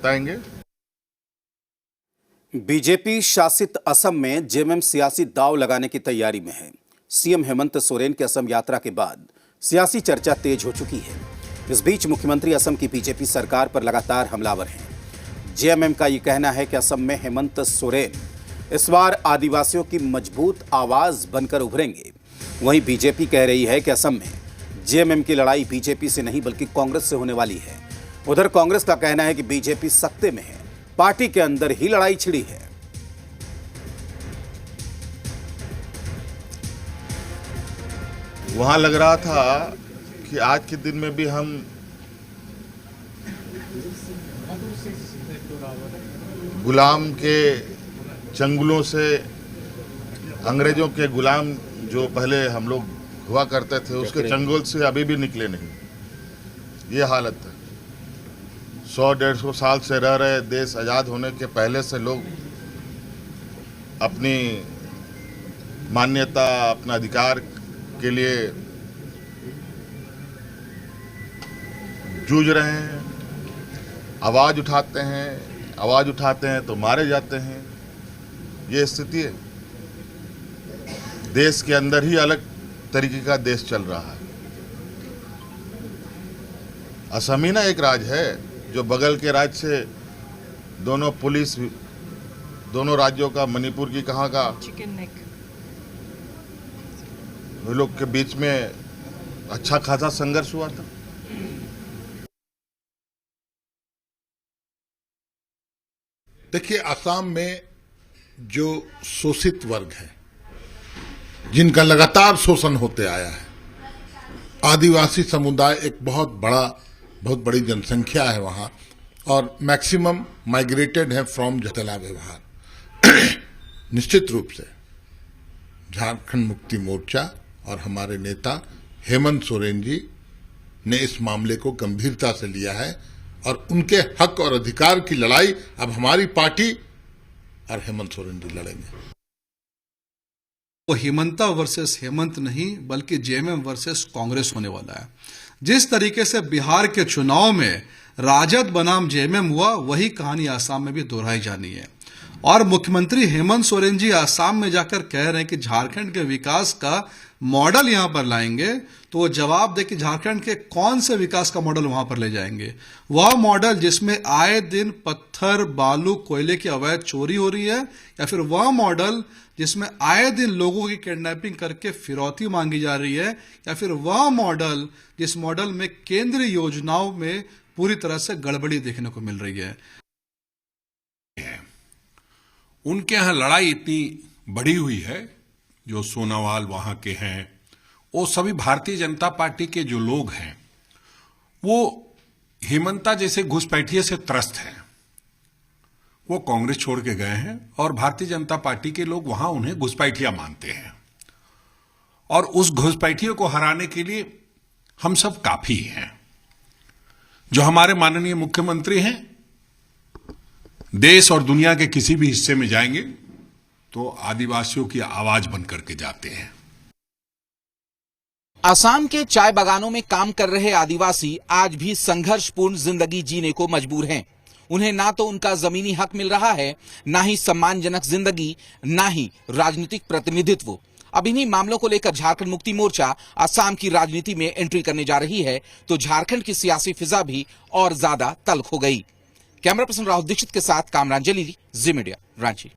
बताएंगे। बीजेपी शासित असम में जेएमएम सियासी दांव लगाने की तैयारी में है। सीएम हेमंत सोरेन की असम यात्रा के बाद सियासी चर्चा तेज हो चुकी है। इस बीच मुख्यमंत्री असम की बीजेपी सरकार पर लगातार हमलावर हैं। जेएमएम का यह कहना है कि असम में हेमंत सोरेन इस बार आदिवासियों की मजबूत आवाज बनकर उभरेंगे। वहीं बीजेपी कह रही है कि असम में जेएमएम की लड़ाई बीजेपी से नहीं बल्कि कांग्रेस से होने वाली है। उधर कांग्रेस का कहना है कि बीजेपी सत्ते में है, पार्टी के अंदर ही लड़ाई छिड़ी है। वहां लग रहा था कि आज के दिन में भी हम गुलाम के चंगुलों से, अंग्रेजों के गुलाम जो पहले हम लोग हुआ करते थे उसके चंगुल से अभी भी निकले नहीं। ये हालत है। 100-150 साल से रह रहे देश आज़ाद होने के पहले से लोग अपनी मान्यता, अपना अधिकार के लिए जूझ रहे हैं, आवाज़ उठाते हैं तो मारे जाते हैं। ये स्थिति है। देश के अंदर ही अलग तरीके का देश चल रहा है। असम ही ना एक राज्य है जो बगल के राज्य से दोनों राज्यों का, मणिपुर की कहाँ का, चिकन नेक, वे लोग के बीच में अच्छा खासा संघर्ष हुआ था। देखिए, असम में जो शोषित वर्ग है, जिनका लगातार शोषण होते आया है, आदिवासी समुदाय एक बहुत बड़ी जनसंख्या है वहां, और मैक्सिमम माइग्रेटेड है फ्रॉम जतला व्यवहार। निश्चित रूप से झारखंड मुक्ति मोर्चा और हमारे नेता हेमंत सोरेन जी ने इस मामले को गंभीरता से लिया है, और उनके हक और अधिकार की लड़ाई अब हमारी पार्टी और हेमंत सोरेन जी लड़ेंगे। वो हेमंता वर्सेस हेमंत नहीं बल्कि जेएमएम वर्सेस कांग्रेस होने वाला है। जिस तरीके से बिहार के चुनाव में राजद बनाम जेएमएम हुआ, वही कहानी आसाम में भी दोहराई जानी है। और मुख्यमंत्री हेमंत सोरेन जी आसाम में जाकर कह रहे हैं कि झारखंड के विकास का मॉडल यहां पर लाएंगे, तो वो जवाब दे कि झारखंड के कौन से विकास का मॉडल वहां पर ले जाएंगे। वह मॉडल जिसमें आए दिन पत्थर, बालू, कोयले की अवैध चोरी हो रही है, या फिर वह मॉडल जिसमें आए दिन लोगों की किडनैपिंग करके फिरौती मांगी जा रही है, या फिर वह मॉडल जिस मॉडल में केंद्रीय योजनाओं में पूरी तरह से गड़बड़ी देखने को मिल रही है। उनके यहां लड़ाई इतनी बड़ी हुई है, जो सोनावाल वहां के हैं, वो सभी भारतीय जनता पार्टी के जो लोग हैं, वो हेमंता जैसे घुसपैठिए से त्रस्त हैं। वो कांग्रेस छोड़ के गए हैं और भारतीय जनता पार्टी के लोग वहां उन्हें घुसपैठिया मानते हैं, और उस घुसपैठियों को हराने के लिए हम सब काफी हैं। जो हमारे माननीय मुख्यमंत्री हैं, देश और दुनिया के किसी भी हिस्से में जाएंगे तो आदिवासियों की आवाज बन करके जाते हैं। असम के चाय बागानों में काम कर रहे आदिवासी आज भी संघर्षपूर्ण जिंदगी जीने को मजबूर हैं। उन्हें ना तो उनका जमीनी हक मिल रहा है, ना ही सम्मानजनक जिंदगी, ना ही राजनीतिक प्रतिनिधित्व। अब इन्हीं मामलों को लेकर झारखंड मुक्ति मोर्चा असम की राजनीति में एंट्री करने जा रही है, तो झारखंड की सियासी फिजा भी और ज्यादा तल्ख हो गई। कैमरा पर्सन राहुल दीक्षित के साथ कामरान जलीली, जी मीडिया, रांची।